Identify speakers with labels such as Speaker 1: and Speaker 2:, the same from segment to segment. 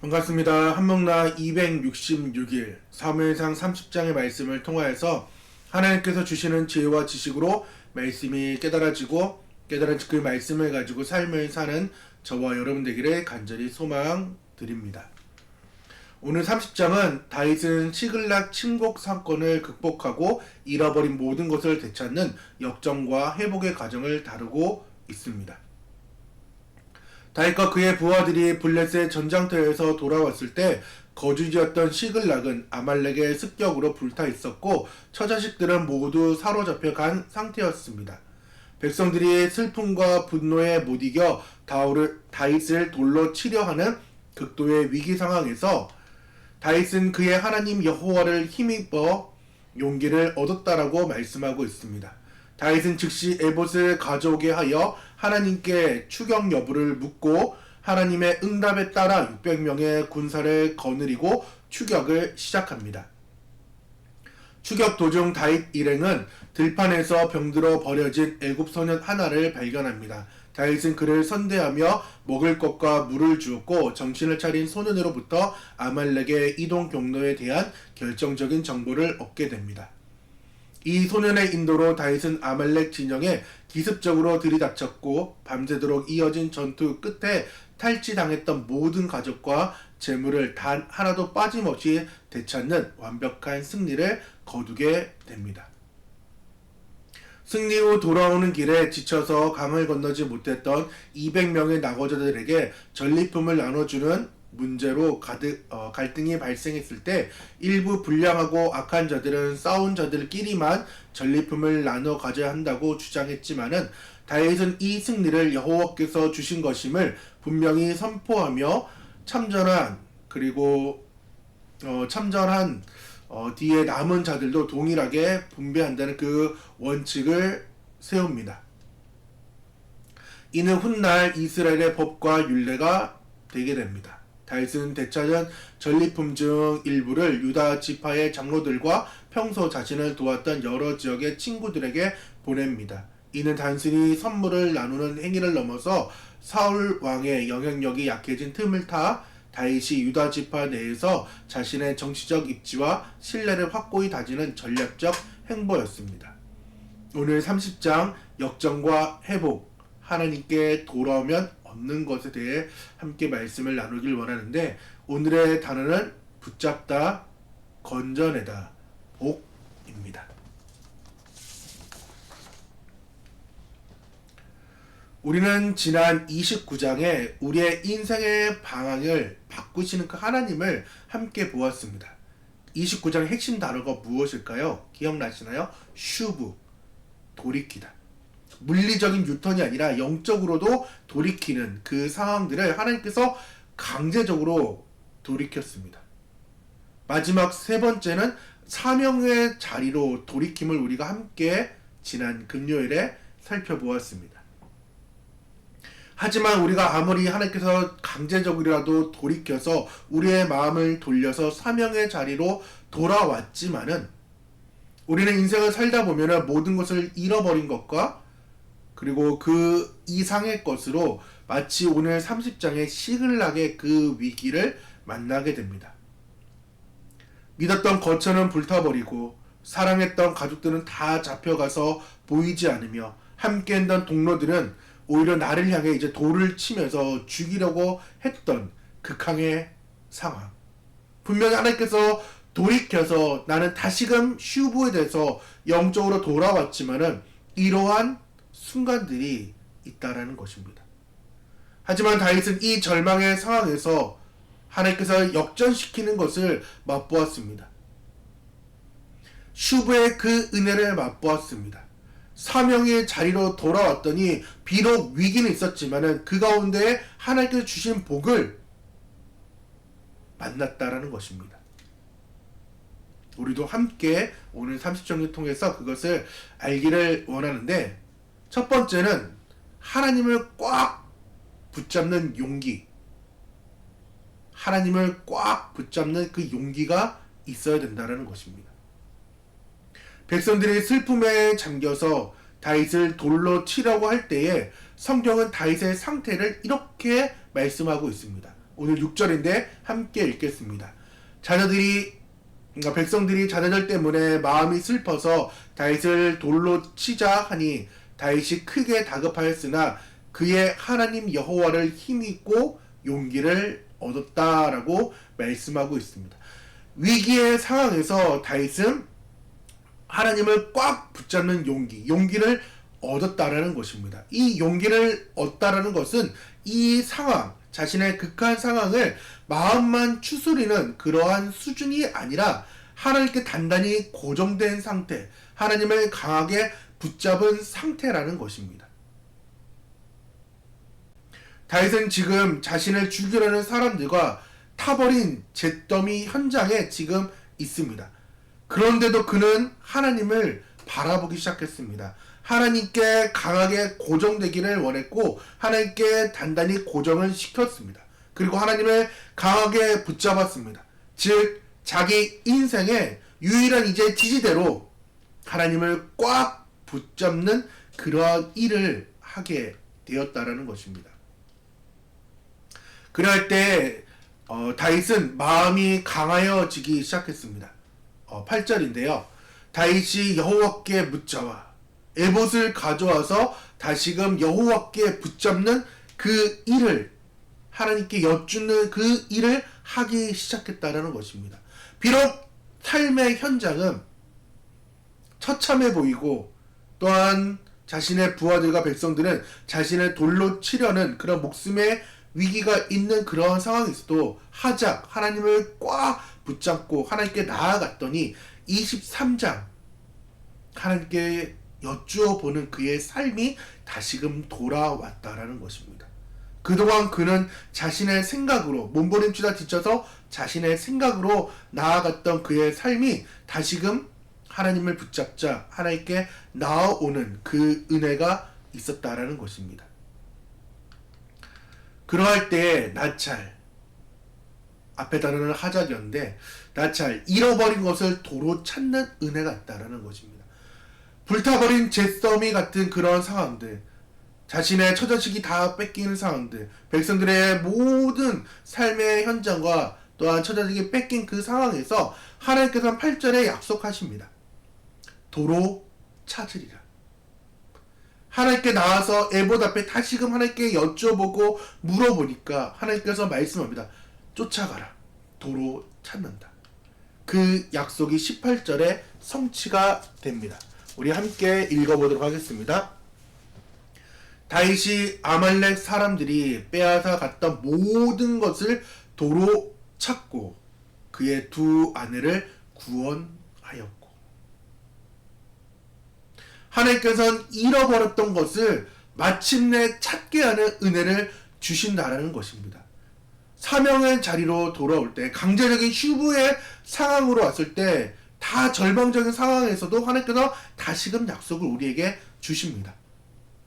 Speaker 1: 반갑습니다. 한명나 266일 사무엘상 30장의 말씀을 통하여서 하나님께서 주시는 지혜와 지식으로 말씀이 깨달아지고 깨달은 그 말씀을 가지고 삶을 사는 저와 여러분 되기를 간절히 소망드립니다. 오늘 30장은 다윗은 시글락 침공 사건을 극복하고 잃어버린 모든 것을 되찾는 역정과 회복의 과정을 다루고 있습니다. 다윗과 그의 부하들이 블레셋 전장터에서 돌아왔을 때 거주지였던 시글락은 아말렉의 습격으로 불타 있었고 처자식들은 모두 사로잡혀 간 상태였습니다. 백성들이 슬픔과 분노에 못 이겨 다윗을 돌로 치려 하는 극도의 위기 상황에서 다윗은 그의 하나님 여호와를 힘입어 용기를 얻었다라고 말씀하고 있습니다. 다윗은 즉시 에봇을 가져오게 하여 하나님께 추격 여부를 묻고 하나님의 응답에 따라 600명의 군사를 거느리고 추격을 시작합니다. 추격 도중 다윗 일행은 들판에서 병들어 버려진 애굽 소년 하나를 발견합니다. 다윗은 그를 선대하며 먹을 것과 물을 주었고 정신을 차린 소년으로부터 아말렉의 이동 경로에 대한 결정적인 정보를 얻게 됩니다. 이 소년의 인도로 다윗은 아말렉 진영에 기습적으로 들이닥쳤고 밤새도록 이어진 전투 끝에 탈취당했던 모든 가족과 재물을 단 하나도 빠짐없이 되찾는 완벽한 승리를 거두게 됩니다. 승리 후 돌아오는 길에 지쳐서 강을 건너지 못했던 200명의 낙오자들에게 전리품을 나눠주는 문제로 갈등이 발생했을 때 일부 불량하고 악한 자들은 싸운 자들끼리만 전리품을 나눠 가져야 한다고 주장했지만은 다윗은 이 승리를 여호와께서 주신 것임을 분명히 선포하며 참전한 뒤에 남은 자들도 동일하게 분배한다는 그 원칙을 세웁니다. 이는 훗날 이스라엘의 법과 율례가 되게 됩니다. 다윗은 되찾은 전리품 중 일부를 유다 지파의 장로들과 평소 자신을 도왔던 여러 지역의 친구들에게 보냅니다. 이는 단순히 선물을 나누는 행위를 넘어서 사울 왕의 영향력이 약해진 틈을 타 다윗이 유다 지파 내에서 자신의 정치적 입지와 신뢰를 확고히 다지는 전략적 행보였습니다. 오늘 30장 역정과 회복, 하나님께 돌아오면 얻는 것에 대해 함께 말씀을 나누길 원하는데 오늘의 단어는 붙잡다, 건져내다, 복입니다. 우리는 지난 29장에 우리의 인생의 방향을 바꾸시는 그 하나님을 함께 보았습니다. 29장의 핵심 단어가 무엇일까요? 기억나시나요? 슈브, 돌이키다. 물리적인 유턴이 아니라 영적으로도 돌이키는 그 상황들을 하나님께서 강제적으로 돌이켰습니다. 마지막 세 번째는 사명의 자리로 돌이킴을 우리가 함께 지난 금요일에 살펴보았습니다. 하지만 우리가 아무리 하나님께서 강제적이라도 돌이켜서 우리의 마음을 돌려서 사명의 자리로 돌아왔지만은 우리는 인생을 살다 보면 모든 것을 잃어버린 것과 그리고 그 이상의 것으로 마치 오늘 30장의 시글락의 그 위기를 만나게 됩니다. 믿었던 거처는 불타버리고 사랑했던 가족들은 다 잡혀가서 보이지 않으며 함께했던 동료들은 오히려 나를 향해 이제 돌을 치면서 죽이려고 했던 극한의 상황. 분명히 하나님께서 돌이켜서 나는 다시금 슈브에 대해서 영적으로 돌아왔지만은 이러한 순간들이 있다라는 것입니다. 하지만 다윗은 이 절망의 상황에서 하나님께서 역전시키는 것을 맛보았습니다. 슈브의 그 은혜를 맛보았습니다. 사명의 자리로 돌아왔더니 비록 위기는 있었지만은 그 가운데 하나님께서 주신 복을 만났다라는 것입니다. 우리도 함께 오늘 30장을 통해서 그것을 알기를 원하는데 첫 번째는 하나님을 꽉 붙잡는 용기. 하나님을 꽉 붙잡는 그 용기가 있어야 된다는 것입니다. 백성들이 슬픔에 잠겨서 다윗을 돌로 치려고 할 때에 성경은 다윗의 상태를 이렇게 말씀하고 있습니다. 오늘 6절인데 함께 읽겠습니다. 그러니까 백성들이 자녀들 때문에 마음이 슬퍼서 다윗을 돌로 치자 하니 다윗이 크게 다급하였으나 그의 하나님 여호와를 힘입고 용기를 얻었다라고 말씀하고 있습니다. 위기의 상황에서 다윗은 하나님을 꽉 붙잡는 용기를 얻었다라는 것입니다. 이 용기를 얻다라는 것은 이 상황, 자신의 극한 상황을 마음만 추스리는 그러한 수준이 아니라 하나님께 단단히 고정된 상태, 하나님을 강하게 붙잡은 상태라는 것입니다. 다윗은 지금 자신을 죽이려는 사람들과 타버린 잿더미 현장에 지금 있습니다. 그런데도 그는 하나님을 바라보기 시작했습니다. 하나님께 강하게 고정되기를 원했고 하나님께 단단히 고정을 시켰습니다. 그리고 하나님을 강하게 붙잡았습니다. 즉 자기 인생의 유일한 이제 지지대로 하나님을 꽉 붙잡는 그러한 일을 하게 되었다라는 것입니다. 그럴 때 다윗은 마음이 강하여지기 시작했습니다. 8절인데요. 다윗이 여호와께 묻자와 에봇을 가져와서 다시금 여호와께 붙잡는 그 일을 하나님께 여쭙는 그 일을 하기 시작했다는 것입니다. 비록 삶의 현장은 처참해 보이고 또한 자신의 부하들과 백성들은 자신을 돌로 치려는 그런 목숨의 위기가 있는 그런 상황에서도 하나님을 꽉 붙잡고 하나님께 나아갔더니 23장 하나님께 여쭈어 보는 그의 삶이 다시금 돌아왔다라는 것입니다. 그동안 그는 자신의 생각으로 몸부림치다 지쳐서 자신의 생각으로 나아갔던 그의 삶이 다시금 하나님을 붙잡자 하나님께 나아오는 그 은혜가 있었다라는 것입니다. 그러할 때에 나찰, 앞에 단어는 하작이었는데 나찰, 잃어버린 것을 도로 찾는 은혜가 있다라는 것입니다. 불타버린 잿더미 같은 그런 상황들, 자신의 처자식이 다 뺏기는 상황들, 백성들의 모든 삶의 현장과 또한 처자식이 뺏긴 그 상황에서 하나님께서는 8절에 약속하십니다. 도로 찾으리라. 하나님께 나와서 에봇 앞에 다시금 하나님께 여쭤보고 물어보니까 하나님께서 말씀합니다. 쫓아가라. 도로 찾는다. 그 약속이 18절에 성취가 됩니다. 우리 함께 읽어보도록 하겠습니다. 다윗이 아말렉 사람들이 빼앗아 갔던 모든 것을 도로 찾고 그의 두 아내를 구원하였고 하나님께서는 잃어버렸던 것을 마침내 찾게 하는 은혜를 주신다라는 것입니다. 사명의 자리로 돌아올 때, 강제적인 휴부의 상황으로 왔을 때 다 절망적인 상황에서도 하나님께서 다시금 약속을 우리에게 주십니다.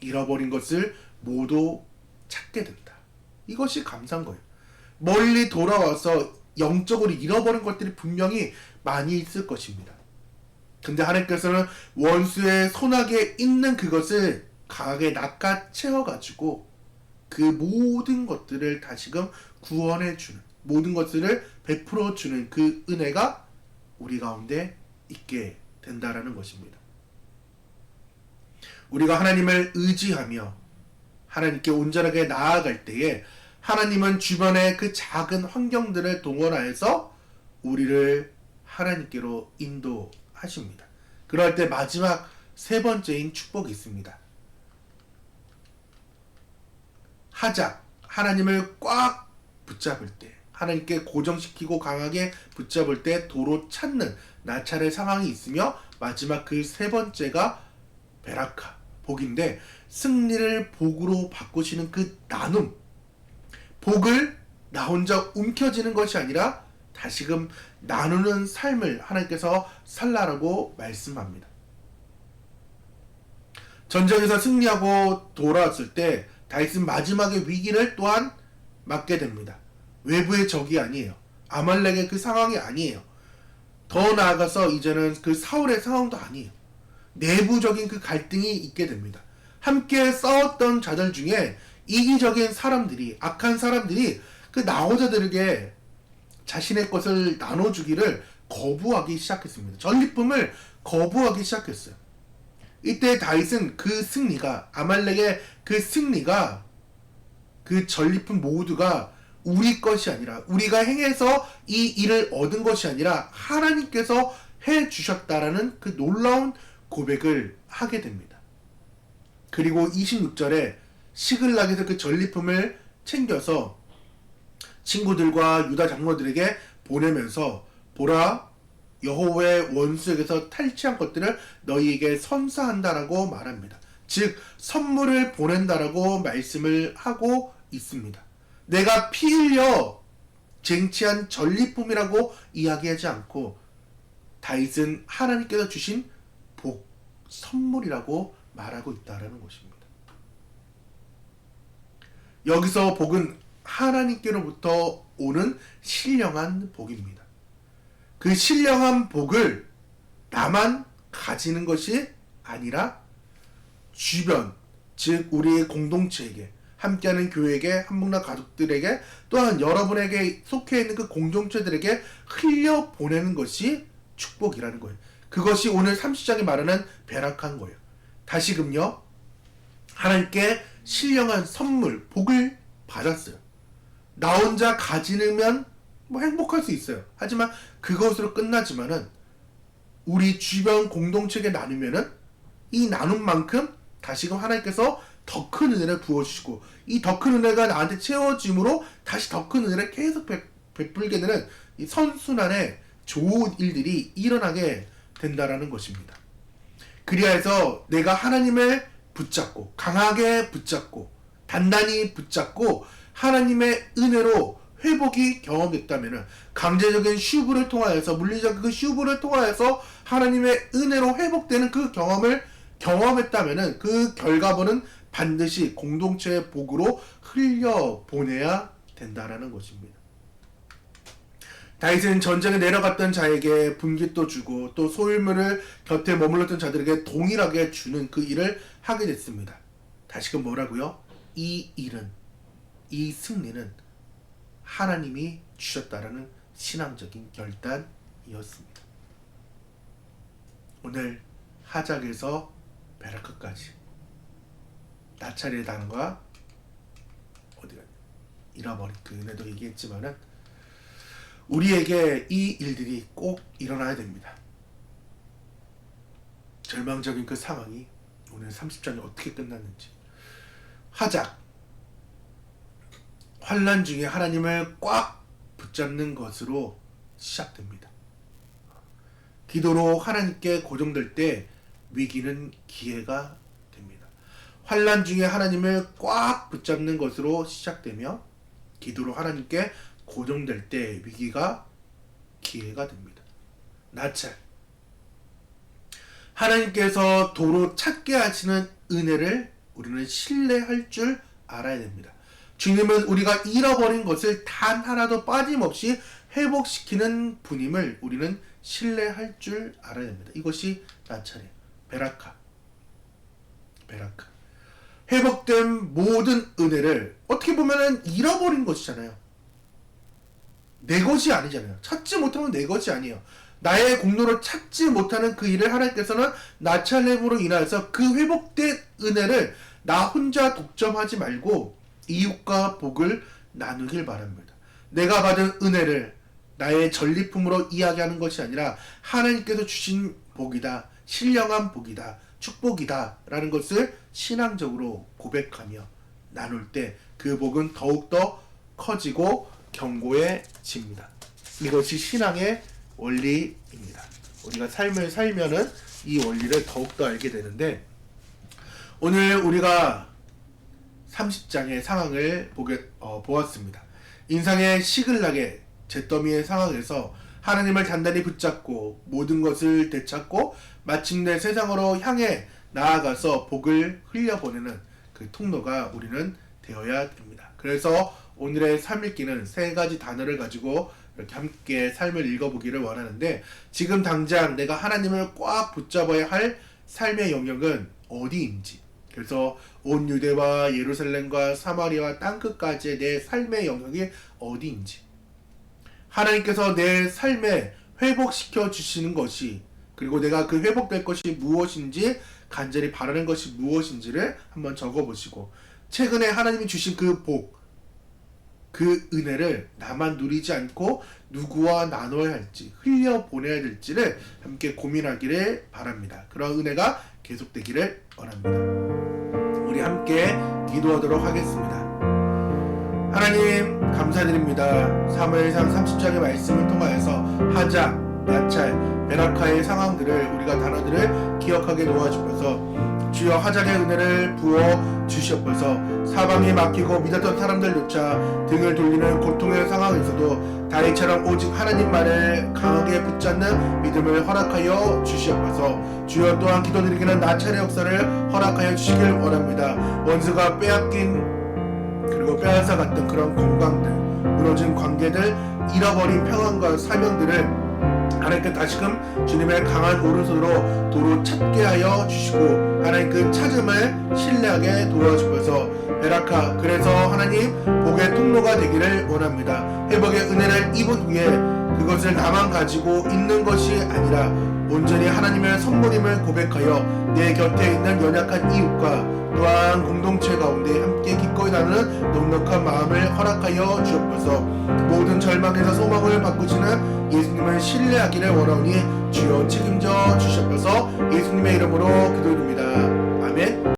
Speaker 1: 잃어버린 것을 모두 찾게 된다. 이것이 감사한 거예요. 멀리 돌아와서 영적으로 잃어버린 것들이 분명히 많이 있을 것입니다. 근데 하나님께서는 원수의 손아귀에 있는 그것을 강하게 낚아채워가지고 그 모든 것들을 다시금 구원해주는, 모든 것들을 베풀어주는 그 은혜가 우리 가운데 있게 된다라는 것입니다. 우리가 하나님을 의지하며 하나님께 온전하게 나아갈 때에 하나님은 주변의 그 작은 환경들을 동원하여서 우리를 하나님께로 인도하십니다. 그럴 때 마지막 세 번째인 축복이 있습니다. 하나님을 꽉 붙잡을 때, 하나님께 고정시키고 강하게 붙잡을 때 도로 찾는 나찰의 상황이 있으며 마지막 그 세 번째가 베라카, 복인데 승리를 복으로 바꾸시는 그 나눔, 복을 나 혼자 움켜쥐는 것이 아니라 다시금 나누는 삶을 하나님께서 살라라고 말씀합니다. 전쟁에서 승리하고 돌아왔을 때 다윗은 마지막의 위기를 또한 맞게 됩니다. 외부의 적이 아니에요. 아말렉의 그 상황이 아니에요. 더 나아가서 이제는 그 사울의 상황도 아니에요. 내부적인 그 갈등이 있게 됩니다. 함께 싸웠던 자들 중에 이기적인 사람들이, 악한 사람들이 그 나오자들에게 자신의 것을 나눠주기를 거부하기 시작했습니다. 전리품을 거부하기 시작했어요. 이때 다윗은 그 승리가, 아말렉의 그 승리가, 그 전리품 모두가 우리 것이 아니라, 우리가 행해서 이 일을 얻은 것이 아니라 하나님께서 해주셨다라는 그 놀라운 고백을 하게 됩니다. 그리고 26절에 시글락에서 그 전리품을 챙겨서 친구들과 유다 장로들에게 보내면서, 보라, 여호와의 원수에게서 탈취한 것들을 너희에게 선사한다라고 말합니다. 즉 선물을 보낸다라고 말씀을 하고 있습니다. 내가 피 흘려 쟁취한 전리품이라고 이야기하지 않고 다윗은 하나님께서 주신 복, 선물이라고 말하고 있다라는 것입니다. 여기서 복은 하나님께로부터 오는 신령한 복입니다. 그 신령한 복을 나만 가지는 것이 아니라 주변, 즉 우리의 공동체에게, 함께하는 교회에게, 한복나 가족들에게, 또한 여러분에게 속해 있는 그 공동체들에게 흘려보내는 것이 축복이라는 거예요. 그것이 오늘 30장이 말하는 베락한 거예요. 다시금요, 하나님께 신령한 선물, 복을 받았어요. 나 혼자 가지면 뭐 행복할 수 있어요. 하지만 그것으로 끝나지만은 우리 주변 공동체에게 나누면은 이 나눔 만큼 다시금 하나님께서 더 큰 은혜를 부어주시고, 이 더 큰 은혜가 나한테 채워짐으로 다시 더 큰 은혜를 계속 베풀게 되는 이 선순환의 좋은 일들이 일어나게 된다라는 것입니다. 그리하여서 내가 하나님을 붙잡고, 강하게 붙잡고, 단단히 붙잡고 하나님의 은혜로 회복이 경험됐다면, 강제적인 슈브를 통하여서, 물리적 그 슈브를 통하여서 하나님의 은혜로 회복되는 그 경험을 경험했다면 그 결과물은 반드시 공동체의 복으로 흘려보내야 된다라는 것입니다. 다윗은 전쟁에 내려갔던 자에게 분깃도 주고 또 소유물을 곁에 머물렀던 자들에게 동일하게 주는 그 일을 하게 됐습니다. 다시금 뭐라고요? 이 일은, 이 승리는 하나님이 주셨다라는 신앙적인 결단이었습니다. 오늘 하작에서 베라크까지 나찰의 단과 어디가 잃어버린 그 은혜도 얘기했지만은 우리에게 이 일들이 꼭 일어나야 됩니다. 절망적인 그 상황이 오늘 30장이 어떻게 끝났는지, 하작, 환난 중에 하나님을 꽉 붙잡는 것으로 시작됩니다. 기도로 하나님께 고정될 때 위기는 기회가 됩니다. 환난 중에 하나님을 꽉 붙잡는 것으로 시작되며 기도로 하나님께 고정될 때 위기가 기회가 됩니다. 나찰, 하나님께서 도로 찾게 하시는 은혜를 우리는 신뢰할 줄 알아야 됩니다. 주님은 우리가 잃어버린 것을 단 하나도 빠짐없이 회복시키는 분임을 우리는 신뢰할 줄 알아야 됩니다. 이것이 나찰이에요. 베라카. 회복된 모든 은혜를 어떻게 보면은 잃어버린 것이잖아요. 내 것이 아니잖아요. 찾지 못하면 내 것이 아니에요. 나의 공로로 찾지 못하는 그 일을 하나님께서는 나찰렘으로 인하여서 그 회복된 은혜를 나 혼자 독점하지 말고 이웃과 복을 나누길 바랍니다. 내가 받은 은혜를 나의 전리품으로 이야기하는 것이 아니라 하나님께서 주신 복이다, 신령한 복이다, 축복이다 라는 것을 신앙적으로 고백하며 나눌 때 그 복은 더욱더 커지고 견고해집니다. 이것이 신앙의 원리입니다. 우리가 삶을 살면은 이 원리를 더욱더 알게 되는데, 오늘 우리가 30장의 상황을 보았습니다. 인상의 시글락의 잿더미의 상황에서 하나님을 단단히 붙잡고 모든 것을 되찾고 마침내 세상으로 향해 나아가서 복을 흘려보내는 그 통로가 우리는 되어야 됩니다. 그래서 오늘의 삶읽기는 세 가지 단어를 가지고 이렇게 함께 삶을 읽어보기를 원하는데, 지금 당장 내가 하나님을 꽉 붙잡아야 할 삶의 영역은 어디인지, 그래서 온 유대와 예루살렘과 사마리아와 땅끝까지의 내 삶의 영역이 어디인지, 하나님께서 내 삶에 회복시켜 주시는 것이, 그리고 내가 그 회복될 것이 무엇인지, 간절히 바라는 것이 무엇인지를 한번 적어보시고, 최근에 하나님이 주신 그 복, 그 은혜를 나만 누리지 않고 누구와 나눠야 할지, 흘려보내야 될지를 함께 고민하기를 바랍니다. 그런 은혜가 계속되기를 원합니다. 우리 함께 기도하도록 하겠습니다. 하나님 감사드립니다. 사무엘상 30장의 말씀을 통하여서 하자, 나찰, 베라카의 상황들을, 우리가 단어들을 기억하게 도와주셔서 주여 하작의 은혜를 부어 주시옵소서. 사방이 막히고 믿었던 사람들조차 등을 돌리는 고통의 상황에서도 다윗처럼 오직 하나님만을 강하게 붙잡는 믿음을 허락하여 주시옵소서. 주여 또한 기도드리기는 나찰의 역사를 허락하여 주시길 원합니다. 원수가 빼앗긴, 그리고 빼앗아 갔던 그런 건강들, 무너진 관계들, 잃어버린 평안과 사명들을 하나님 다시금 주님의 강한 오른손으로 도로 찾게 하여 주시고, 하나님 그 찾음을 신뢰하게 도와주셔서 베라카, 그래서 하나님 복의 통로가 되기를 원합니다. 회복의 은혜를 입은 후에 그것을 나만 가지고 있는 것이 아니라 온전히 하나님의 선물임을 고백하여 내 곁에 있는 연약한 이웃과 또한 공동체 가운데 함께 기꺼이 나누는 넉넉한 마음을 허락하여 주옵소서. 모든 절망에서 소망을 바꾸시는 예수님을 신뢰하기를 원하오니 주여 책임져 주시옵소서. 예수님의 이름으로 기도드립니다.